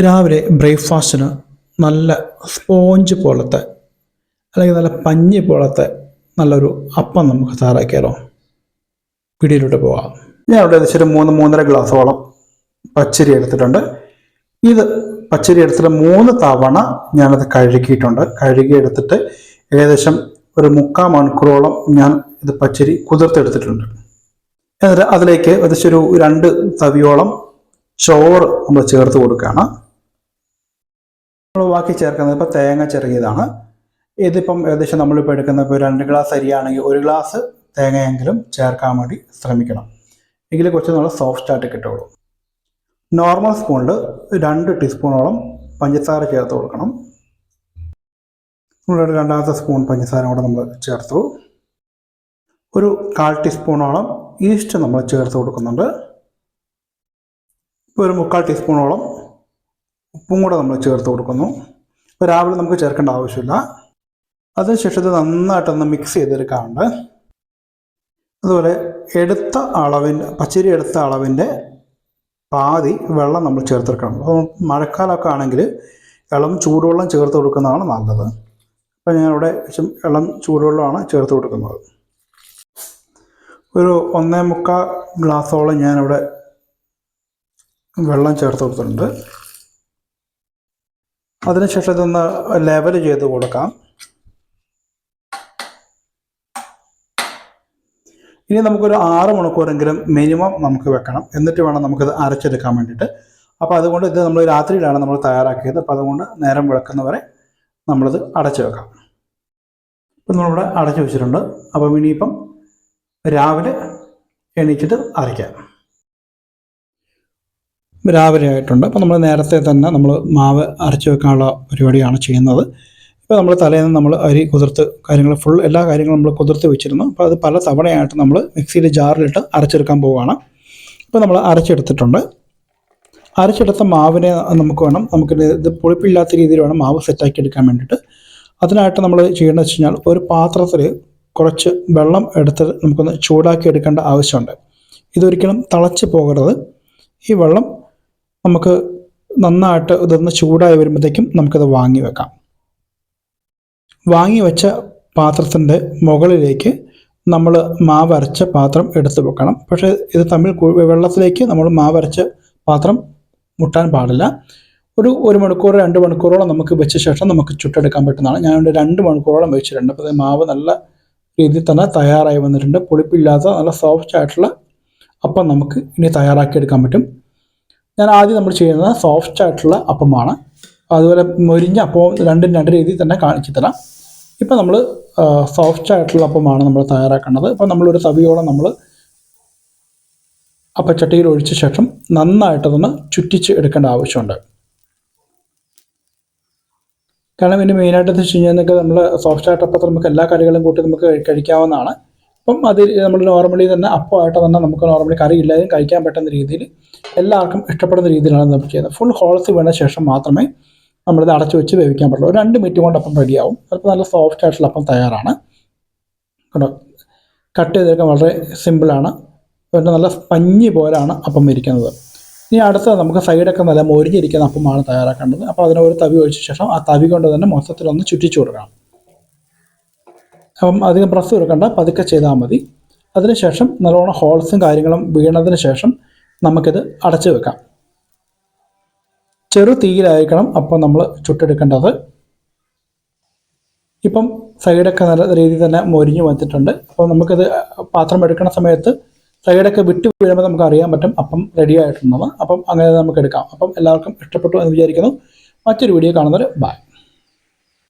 രാവിലെ ബ്രേക്ക്ഫാസ്റ്റിന് നല്ല സ്പോഞ്ച് പോലത്തെ അല്ലെങ്കിൽ നല്ല പഞ്ഞി പോലത്തെ നല്ലൊരു അപ്പം നമുക്ക് തയ്യാറാക്കിയാലോ? പിടിയിലോട്ട് പോകാം. ഞാൻ ഇവിടെ ഏകദേശം 3-3.5 ഗ്ലാസോളം പച്ചരി എടുത്തിട്ടുണ്ട്. ഇത് പച്ചരി എടുത്തിട്ട് 3 തവണ ഞാനത് കഴുകിയിട്ടുണ്ട്. കഴുകിയെടുത്തിട്ട് ഏകദേശം ഒരു 3/4 മണിക്കൂറോളം ഞാൻ ഇത് പച്ചരി കുതിർത്തെടുത്തിട്ടുണ്ട്. എന്നിട്ട് അതിലേക്ക് ഏകദേശം ഒരു 2 തവിയോളം ചോറ് നമ്മൾ ചേർത്ത് കൊടുക്കുകയാണ്. നമ്മൾ ബാക്കി ചേർക്കുന്നത് ഇപ്പോൾ തേങ്ങ ചിരകിയതാണ്. ഇതിപ്പം ഏകദേശം നമ്മളിപ്പോൾ എടുക്കുന്ന ഇപ്പോൾ 2 ഗ്ലാസ് അരിയാണെങ്കിൽ 1 ഗ്ലാസ് തേങ്ങയെങ്കിലും ചേർക്കാൻ വേണ്ടി ശ്രമിക്കണം. എങ്കിൽ കുറച്ച് നമ്മൾ സോഫ്റ്റ് ആയിട്ട് കിട്ടുള്ളൂ. നോർമൽ സ്പൂണിൽ 2 ടീസ്പൂണോളം പഞ്ചസാര ചേർത്ത് കൊടുക്കണം. നമ്മളുടെ 2ാമത്തെ സ്പൂൺ പഞ്ചസാര കൂടെ നമ്മൾ ചേർത്തു. ഒരു 1/4 ടീസ്പൂണോളം ഈസ്റ്റ് നമ്മൾ ചേർത്ത് കൊടുക്കുന്നുണ്ട്. ഒരു 3/4 ടീസ്പൂണോളം ഉപ്പും കൂടെ നമ്മൾ ചേർത്ത് കൊടുക്കുന്നു. ഇപ്പോൾ രാവിലെ നമുക്ക് ചേർക്കേണ്ട ആവശ്യമില്ല. അതിനുശേഷം ഇത് നന്നായിട്ടൊന്ന് മിക്സ് ചെയ്തെടുക്കാറുണ്ട്. അതുപോലെ പച്ചരി എടുത്ത അളവിൻ്റെ പാതി വെള്ളം നമ്മൾ ചേർത്തെടുക്കണം. അപ്പോൾ മഴക്കാലമൊക്കെ ആണെങ്കിൽ ഇളം ചൂടുവെള്ളം ചേർത്ത് കൊടുക്കുന്നതാണ് നല്ലത്. അപ്പോൾ ഞാനിവിടെ ഇളം ചൂടുവെള്ളമാണ് ചേർത്ത് കൊടുക്കുന്നത്. ഒരു 1.25 ഗ്ലാസോളം ഞാനിവിടെ വെള്ളം ചേർത്ത് കൊടുത്തിട്ടുണ്ട്. അതിനുശേഷം ഇതൊന്ന് ലെവൽ ചെയ്ത് കൊടുക്കാം. ഇനി നമുക്കൊരു 6 മണിക്കൂറെങ്കിലും മിനിമം നമുക്ക് വെക്കണം. എന്നിട്ട് വേണം നമുക്കിത് അരച്ചെടുക്കാൻ വേണ്ടിയിട്ട്. അപ്പോൾ അതുകൊണ്ട് ഇത് നമ്മൾ രാത്രിയിലാണ് നമ്മൾ തയ്യാറാക്കിയത്. അപ്പോൾ അതുകൊണ്ട് നേരം വെളുക്കുന്നവരെ നമ്മളിത് അടച്ചു വെക്കാം. ഇപ്പം നമ്മളിവിടെ അടച്ചു വെച്ചിട്ടുണ്ട്. അപ്പം ഇനിയിപ്പം രാവിലെ എണീച്ചിട്ട് അരയ്ക്കാം. രാവിലെ ആയിട്ടുണ്ട്. അപ്പോൾ നമ്മൾ നേരത്തെ തന്നെ നമ്മൾ മാവ് അരച്ച് വെക്കാനുള്ള പരിപാടിയാണ് ചെയ്യുന്നത്. ഇപ്പോൾ നമ്മൾ തലേന്ന് നമ്മൾ അരി കുതിർത്ത് എല്ലാ കാര്യങ്ങളും നമ്മൾ കുതിർത്ത് വെച്ചിരുന്നു. അപ്പോൾ അത് പല തവണയായിട്ട് നമ്മൾ മിക്സിയുടെ ജാറിലിട്ട് അരച്ചെടുക്കാൻ പോവുകയാണ്. ഇപ്പോൾ നമ്മൾ അരച്ചെടുത്തിട്ടുണ്ട്. അരച്ചെടുത്ത മാവിനെ നമുക്കിത് പുളിപ്പില്ലാത്ത രീതിയിൽ വേണം മാവ് സെറ്റാക്കി എടുക്കാൻ വേണ്ടിയിട്ട്. അതിനായിട്ട് നമ്മൾ ചെയ്യേണ്ടത് വെച്ച് കഴിഞ്ഞാൽ ഒരു പാത്രത്തിൽ കുറച്ച് വെള്ളം എടുത്ത് നമുക്കൊന്ന് ചൂടാക്കി എടുക്കേണ്ട ആവശ്യമുണ്ട്. ഇതൊരിക്കലും തിളച്ച് പോകരുത്. ഈ വെള്ളം നമുക്ക് നന്നായിട്ട് ഇതൊന്ന് ചൂടായി വരുമ്പോഴത്തേക്കും നമുക്കിത് വാങ്ങി വെക്കാം. വാങ്ങി വെച്ച പാത്രത്തിൻ്റെ മുകളിലേക്ക് നമ്മൾ മാവരച്ച പാത്രം എടുത്ത് വെക്കണം. പക്ഷേ ഇത് വെള്ളത്തിലേക്ക് നമ്മൾ മാവരച്ച പാത്രം മുട്ടാൻ പാടില്ല. ഒരു 1 മണിക്കൂർ 2 മണിക്കൂറോളം നമുക്ക് വെച്ച ശേഷം നമുക്ക് ചുട്ടെടുക്കാൻ പറ്റുന്നതാണ്. ഞാനിവിടെ 2 മണിക്കൂറോളം വെച്ചിട്ടുണ്ട്. അപ്പോൾ മാവ് നല്ല രീതിയിൽ തന്നെ തയ്യാറായി വന്നിട്ടുണ്ട്. പുളിപ്പില്ലാത്ത നല്ല സോഫ്റ്റ് ആയിട്ടുള്ള അപ്പം നമുക്ക് ഇനി തയ്യാറാക്കിയെടുക്കാൻ പറ്റും. ഞാൻ ആദ്യം നമ്മൾ ചെയ്യുന്നത് സോഫ്റ്റ് ആയിട്ടുള്ള അപ്പമാണ്. അതുപോലെ മൊരിഞ്ഞ അപ്പവും 2 രീതിയിൽ തന്നെ കാണിച്ചു തരാം. ഇപ്പം നമ്മൾ സോഫ്റ്റ് ആയിട്ടുള്ള അപ്പമാണ് നമ്മൾ തയ്യാറാക്കേണ്ടത്. ഇപ്പം നമ്മളൊരു തവിയോളം നമ്മൾ അപ്പച്ചട്ടിയിൽ ഒഴിച്ച ശേഷം നന്നായിട്ടതൊന്ന് ചുറ്റിച്ച് എടുക്കേണ്ട ആവശ്യമുണ്ട്. കാരണം ഇതിന് മെയിനായിട്ട് വെച്ച് കഴിഞ്ഞാൽ നമ്മൾ സോഫ്റ്റ് ആയിട്ട് അപ്പത്തിൽ നമുക്ക് എല്ലാ കറികളും കൂട്ടി നമുക്ക് കഴിക്കാവുന്നതാണ്. അപ്പം അത് നമ്മൾ നോർമലി തന്നെ അപ്പമായിട്ട് തന്നെ നമുക്ക് നോർമലി കറി ഇല്ലാതെ കഴിക്കാൻ പറ്റുന്ന രീതിയിൽ എല്ലാവർക്കും ഇഷ്ടപ്പെടുന്ന രീതിയിലാണ് നമ്മൾ ചെയ്യുന്നത്. ഫുൾ ഹോൾസ് വീണ ശേഷം മാത്രമേ നമ്മളിത് അടച്ചു വെച്ച് വേവിക്കാൻ പറ്റുള്ളൂ. 2 മിനിറ്റ് കൊണ്ട് അപ്പം റെഡിയാവും. അപ്പോൾ നല്ല സോഫ്റ്റ് ആയിട്ടുള്ള അപ്പം തയ്യാറാണ്. കേട്ടോ, കട്ട് ചെയ്തെടുക്കാൻ വളരെ സിമ്പിളാണ്. പിന്നെ നല്ല പഞ്ഞി പോലാണ് അപ്പം ഇരിക്കുന്നത്. ഇനി അടുത്ത നമുക്ക് സൈഡൊക്കെ നല്ല മൊരിഞ്ഞിരിക്കുന്ന അപ്പമാണ് തയ്യാറാക്കേണ്ടത്. അപ്പോൾ അതിന് ഒരു തവി ഒഴിച്ച ശേഷം ആ തവി കൊണ്ട് തന്നെ മൊത്തത്തിലൊന്ന് ചുറ്റിച്ചു കൊടുക്കണം. അപ്പം അധികം പ്രസ് കൊടുക്കേണ്ട, പതുക്കെ ചെയ്താൽ മതി. അതിനുശേഷം നല്ലോണം ഹോൾസും കാര്യങ്ങളും വീണതിന് ശേഷം നമുക്കിത് അടച്ചു വെക്കാം. ചെറു തീയിലായിരിക്കണം അപ്പം നമ്മൾ ചുട്ടെടുക്കേണ്ടത്. ഇപ്പം സൈഡൊക്കെ നല്ല രീതിയിൽ തന്നെ മൊരിഞ്ഞ് വന്നിട്ടുണ്ട്. അപ്പോൾ നമുക്കിത് പാത്രം എടുക്കുന്ന സമയത്ത് സൈഡൊക്കെ വിട്ട് വീഴുമ്പോൾ നമുക്ക് അറിയാൻ പറ്റും അപ്പം റെഡി ആയിട്ടുണ്ടെന്ന്. അപ്പം അങ്ങനെ നമുക്ക് എടുക്കാം. അപ്പം എല്ലാവർക്കും ഇഷ്ടപ്പെട്ടു എന്ന് വിചാരിക്കുന്നു. മറ്റൊരു വീഡിയോ കാണുന്നവർ ബൈ.